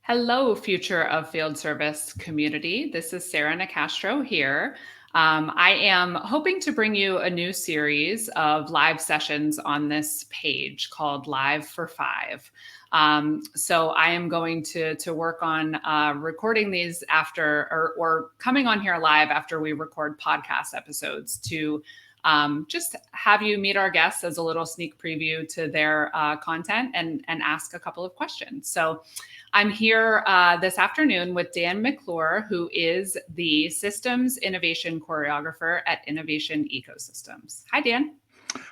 Hello, Future of Field Service community. This is Sarah Nicastro here. I am hoping to bring you a new series of live sessions on this page called Live for Five. So I am going to work on recording these after or coming on here live after we record podcast episodes to just have you meet our guests as a little sneak preview to their content and ask a couple of questions. So I'm here this afternoon with Dan McClure, who is the Systems Innovation Choreographer at Innovation Ecosystems. Hi, Dan.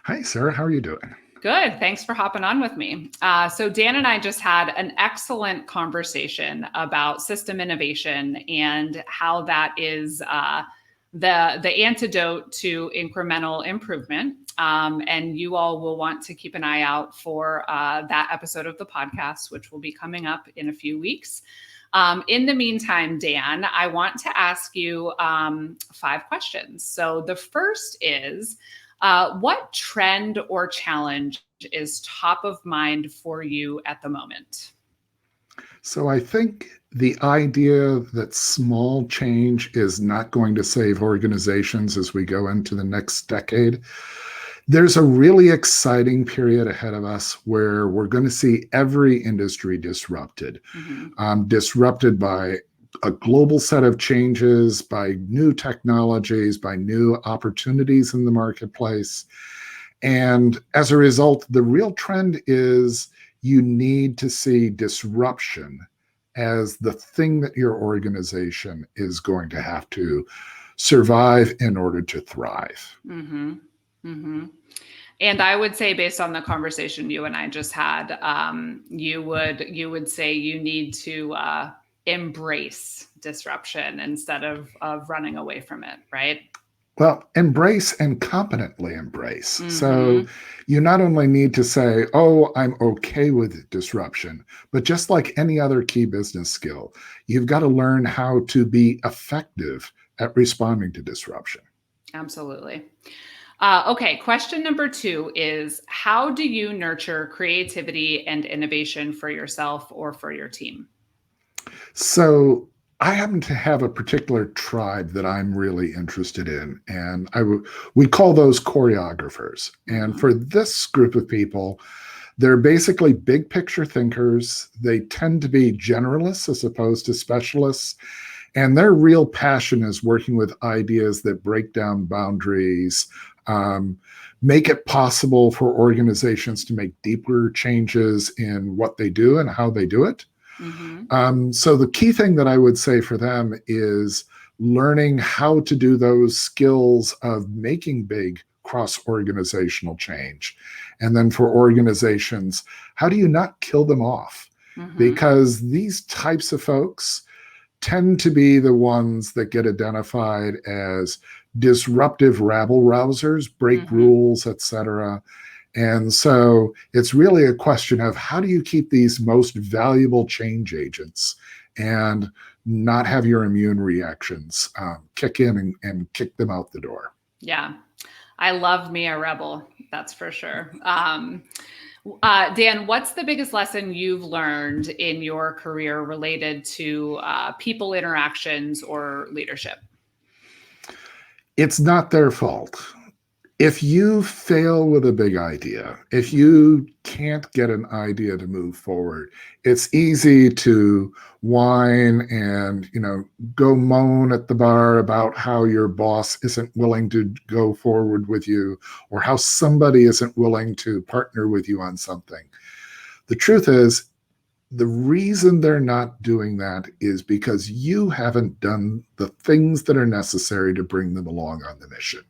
Hi, Sarah. How are you doing? Good. Thanks for hopping on with me. So Dan and I just had an excellent conversation about system innovation and how that is the antidote to incremental improvement. And you all will want to keep an eye out for that episode of the podcast, which will be coming up in a few weeks. In the meantime, Dan, I want to ask you 5 questions. So the first is, what trend or challenge is top of mind for you at the moment? So I think the idea that small change is not going to save organizations as we go into the next decade. There's a really exciting period ahead of us where we're going to see every industry disrupted, disrupted by a global set of changes, by new technologies, by new opportunities in the marketplace. And as a result, the real trend is you need to see disruption as the thing that your organization is going to have to survive in order to thrive. And I would say, based on the conversation you and I just had, you would say you need to embrace disruption instead of running away from it, right? Well, embrace and competently embrace. So you not only need to say, oh, I'm okay with disruption, but just like any other key business skill, you've got to learn how to be effective at responding to disruption. Absolutely. Okay, question number 2 is, how do you nurture creativity and innovation for yourself or for your team? So I happen to have a particular tribe that I'm really interested in, and we call those choreographers. And for this group of people, they're basically big picture thinkers. They tend to be generalists as opposed to specialists. And their real passion is working with ideas that break down boundaries, make it possible for organizations to make deeper changes in what they do and how they do it. So the key thing that I would say for them is learning how to do those skills of making big cross-organizational change. And then for organizations, how do you not kill them off? Because these types of folks tend to be the ones that get identified as disruptive rabble rousers, break rules, etc. And so it's really a question of how do you keep these most valuable change agents and not have your immune reactions kick in and kick them out the door. Yeah, I love me a rebel, that's for sure. Dan, what's the biggest lesson you've learned in your career related to people interactions or leadership? It's not their fault. If you fail with a big idea, if you can't get an idea to move forward, it's easy to whine and, go moan at the bar about how your boss isn't willing to go forward with you or how somebody isn't willing to partner with you on something. The truth is, the reason they're not doing that is because you haven't done the things that are necessary to bring them along on the mission.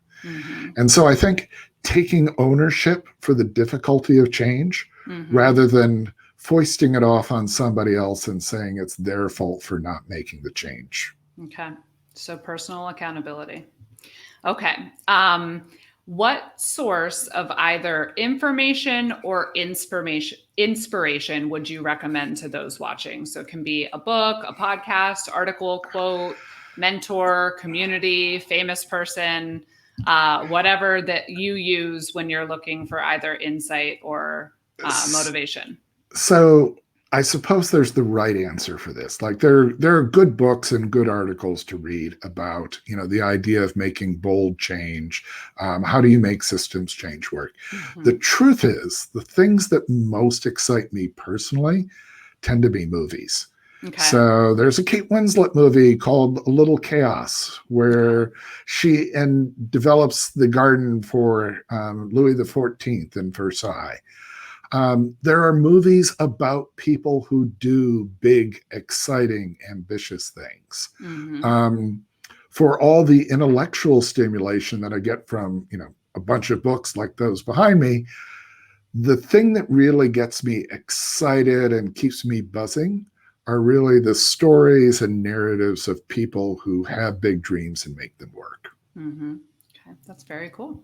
And so I think taking ownership for the difficulty of change rather than foisting it off on somebody else and saying it's their fault for not making the change. Okay. So personal accountability. Okay. What source of either information or inspiration would you recommend to those watching? So it can be a book, a podcast, article, quote, mentor, community, famous person, whatever that you use when you're looking for either insight or motivation. So I suppose there's the right answer for this. Like there are good books and good articles to read about, the idea of making bold change. How do you make systems change work? The Mhm. truth is, the things that most excite me personally tend to be movies. Okay. So there's a Kate Winslet movie called A Little Chaos, Okay. where she develops the garden for Louis XIV in Versailles. There are movies about people who do big, exciting, ambitious things. Mhm. Um, for all the intellectual stimulation that I get from, a bunch of books like those behind me, the thing that really gets me excited and keeps me buzzing are really the stories and narratives of people who have big dreams and make them work. Mhm. Okay, that's very cool.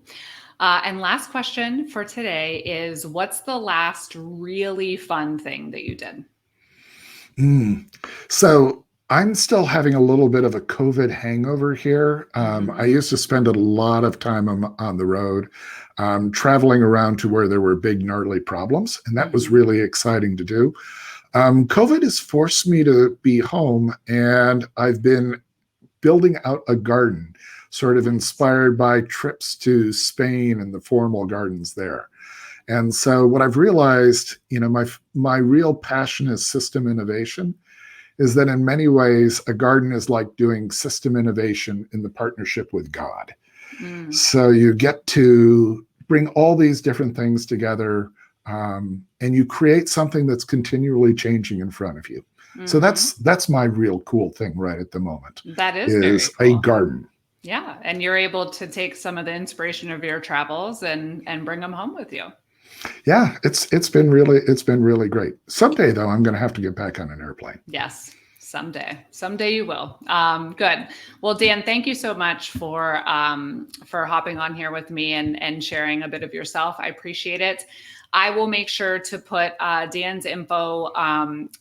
And last question for today is, what's the last really fun thing that you did? Mm. So I'm still having a little bit of a COVID hangover here. I Mhm. used to spend a lot of time on the road, traveling around to where there were big, gnarly problems, and that was Mhm. really exciting to do. COVID has forced me to be home, and I've been building out a garden, sort of Nice. inspired by trips to Spain and the formal gardens there. And so what I've realized, my real passion is system innovation, is that in many ways a garden is like doing system innovation in the partnership with God. Mm. So you get to bring all these different things together, and you create something that's continually changing in front of you. So Mhm. that's my real cool thing right at the moment, That is is very a cool. garden. Yeah, and you're able to take some of the inspiration of your travels and bring them home with you. Yeah, it's been really great. Someday though, I'm going to have to get back on an airplane. Yes, someday. Someday you will. Good. Well, Dan, thank you so much for hopping on here with me and sharing a bit of yourself. I appreciate it. I will make sure to put Dan's info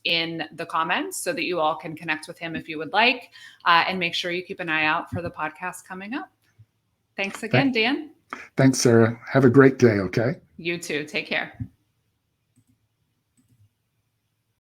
in the comments so that you all can connect with him if you would like, and make sure you keep an eye out for the podcast coming up. Thanks again, Thank, Dan. thanks, Sarah. Have a great day. Okay. You too. Take care.